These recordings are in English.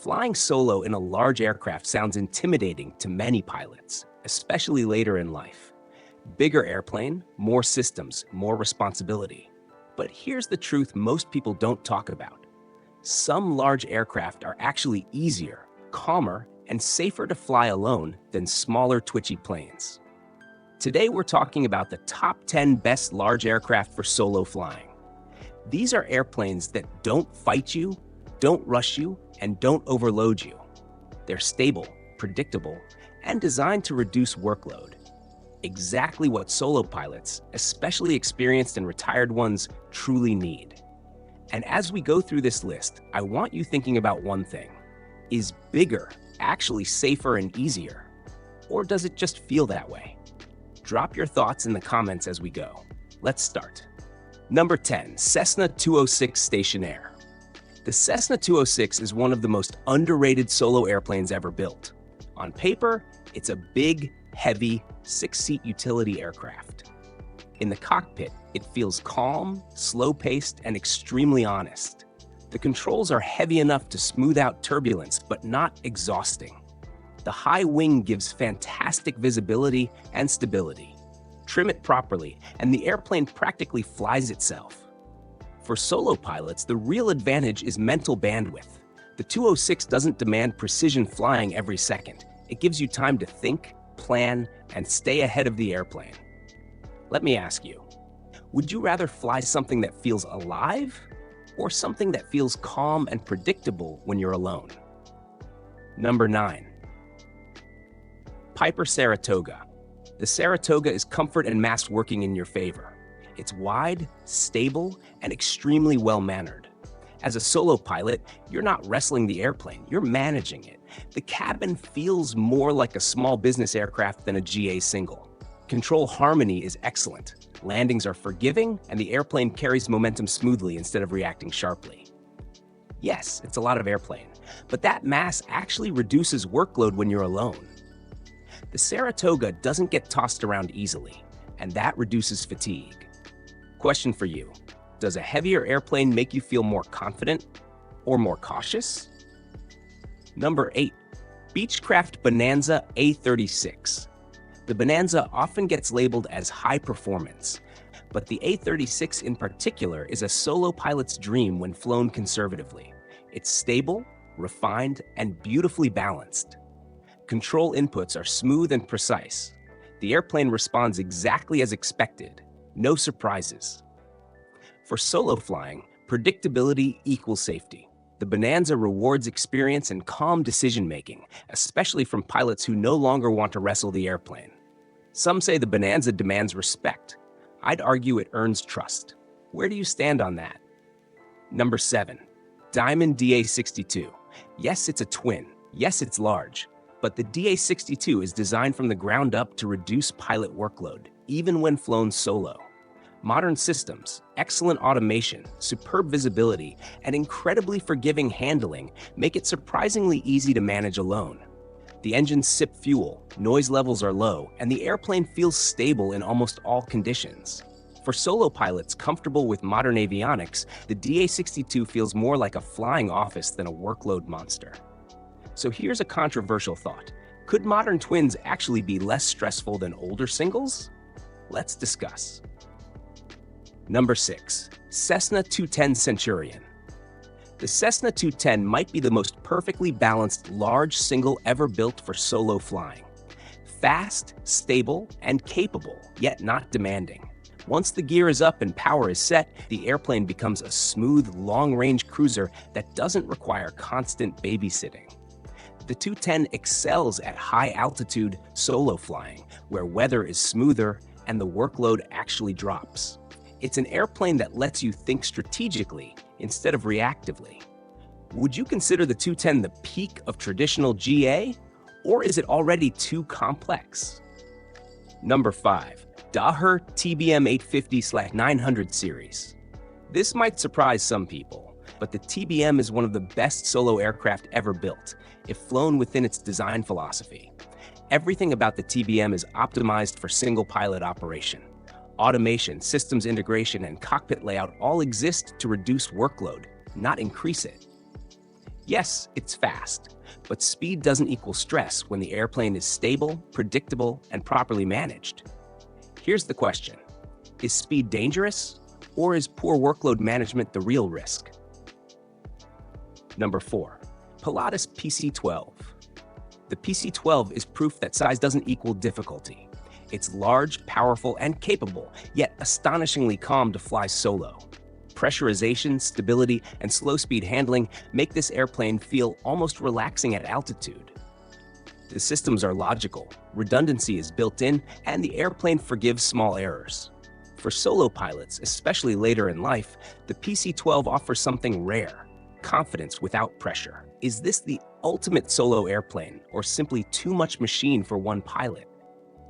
Flying solo in a large aircraft sounds intimidating to many pilots, especially later in life. Bigger airplane, more systems, more responsibility. But here's the truth most people don't talk about. Some large aircraft are actually easier, calmer, and safer to fly alone than smaller, twitchy planes. Today we're talking about the top 10 best large aircraft for solo flying. These are airplanes that don't fight you, don't rush you, and don't overload you. They're stable, predictable, and designed to reduce workload. Exactly what solo pilots, especially experienced and retired ones, truly need. And as we go through this list, I want you thinking about one thing. Is bigger actually safer and easier? Or does it just feel that way? Drop your thoughts in the comments as we go. Let's start. Number 10, Cessna 206 Stationair. The Cessna 206 is one of the most underrated solo airplanes ever built. On paper, it's a big, heavy, 6-seat utility aircraft. In the cockpit, it feels calm, slow-paced, and extremely honest. The controls are heavy enough to smooth out turbulence, but not exhausting. The high wing gives fantastic visibility and stability. Trim it properly, and the airplane practically flies itself. For solo pilots, the real advantage is mental bandwidth. The 206 doesn't demand precision flying every second. It gives you time to think, plan, and stay ahead of the airplane. Let me ask you, would you rather fly something that feels alive or something that feels calm and predictable when you're alone? Number 9. Piper Saratoga. The Saratoga is comfort and mass working in your favor. It's wide, stable, and extremely well-mannered. As a solo pilot, you're not wrestling the airplane, you're managing it. The cabin feels more like a small business aircraft than a GA single. Control harmony is excellent. Landings are forgiving, and the airplane carries momentum smoothly instead of reacting sharply. Yes, it's a lot of airplane, but that mass actually reduces workload when you're alone. The Saratoga doesn't get tossed around easily, and that reduces fatigue. Question for you, does a heavier airplane make you feel more confident or more cautious? Number 8, Beechcraft Bonanza A36. The Bonanza often gets labeled as high performance, but the A36 in particular is a solo pilot's dream when flown conservatively. It's stable, refined, and beautifully balanced. Control inputs are smooth and precise. The airplane responds exactly as expected. No surprises. For solo flying, predictability equals safety. The Bonanza rewards experience and calm decision-making, especially from pilots who no longer want to wrestle the airplane. Some say the Bonanza demands respect. I'd argue it earns trust. Where do you stand on that? Number 7, Diamond DA62. Yes, it's a twin. Yes, it's large. But the DA62 is designed from the ground up to reduce pilot workload, even when flown solo. Modern systems, excellent automation, superb visibility, and incredibly forgiving handling make it surprisingly easy to manage alone. The engines sip fuel, noise levels are low, and the airplane feels stable in almost all conditions. For solo pilots comfortable with modern avionics, the DA62 feels more like a flying office than a workload monster. So here's a controversial thought. Could modern twins actually be less stressful than older singles? Let's discuss. Number 6, Cessna 210 Centurion. The Cessna 210 might be the most perfectly balanced large single ever built for solo flying. Fast, stable, and capable, yet not demanding. Once the gear is up and power is set, the airplane becomes a smooth, long-range cruiser that doesn't require constant babysitting. The 210 excels at high-altitude solo flying, where weather is smoother and the workload actually drops. It's an airplane that lets you think strategically instead of reactively. Would you consider the 210 the peak of traditional GA, or is it already too complex? Number 5, Daher TBM 850/900 series. This might surprise some people, but the TBM is one of the best solo aircraft ever built, if flown within its design philosophy. Everything about the TBM is optimized for single pilot operation. Automation, systems integration, and cockpit layout all exist to reduce workload, not increase it. Yes, it's fast, but speed doesn't equal stress when the airplane is stable, predictable, and properly managed. Here's the question: is speed dangerous, or is poor workload management the real risk? Number 4. Pilatus PC-12. The PC-12 is proof that size doesn't equal difficulty. It's large, powerful, and capable, yet astonishingly calm to fly solo. Pressurization, stability, and slow-speed handling make this airplane feel almost relaxing at altitude. The systems are logical, redundancy is built in, and the airplane forgives small errors. For solo pilots, especially later in life, the PC-12 offers something rare: confidence without pressure. Is this the ultimate solo airplane, or simply too much machine for one pilot?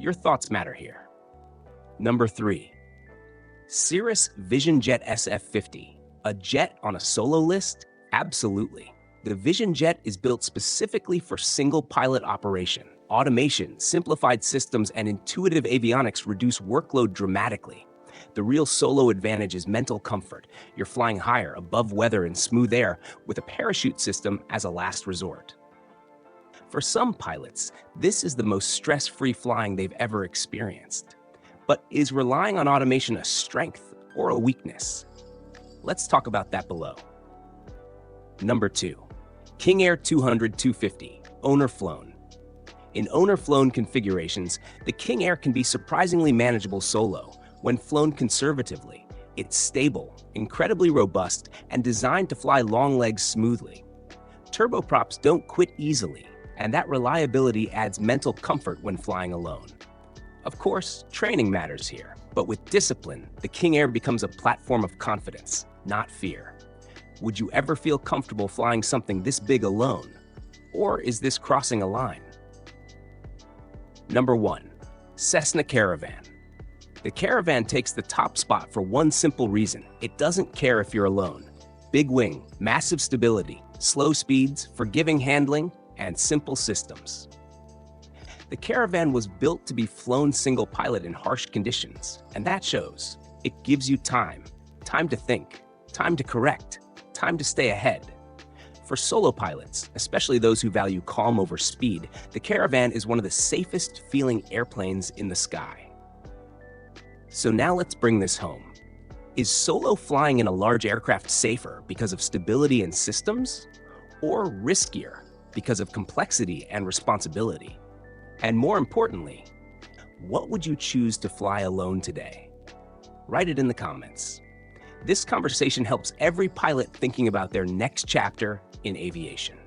Your thoughts matter here. Number 3. Cirrus Vision Jet SF-50. A jet on a solo list? Absolutely. The Vision Jet is built specifically for single pilot operation. Automation, simplified systems, and intuitive avionics reduce workload dramatically. The real solo advantage is mental comfort. You're flying higher, above weather and smooth air, with a parachute system as a last resort. For some pilots, this is the most stress-free flying they've ever experienced. But is relying on automation a strength or a weakness? Let's talk about that below. Number 2. King Air 200-250, owner-flown. In owner-flown configurations, the King Air can be surprisingly manageable solo. When flown conservatively, it's stable, incredibly robust, and designed to fly long legs smoothly. Turboprops don't quit easily, and that reliability adds mental comfort when flying alone. Of course, training matters here, but with discipline, the King Air becomes a platform of confidence, not fear. Would you ever feel comfortable flying something this big alone? Or is this crossing a line? Number 1. Cessna Caravan. The Caravan takes the top spot for one simple reason: it doesn't care if you're alone. Big wing, massive stability, slow speeds, forgiving handling, and simple systems. The Caravan was built to be flown single pilot in harsh conditions, and that shows. It gives you time to think, time to correct, time to stay ahead. For solo pilots, especially those who value calm over speed, the Caravan is one of the safest feeling airplanes in the sky. So now let's bring this home. Is solo flying in a large aircraft safer because of stability and systems, or riskier because of complexity and responsibility? And more importantly, what would you choose to fly alone today? Write it in the comments. This conversation helps every pilot thinking about their next chapter in aviation.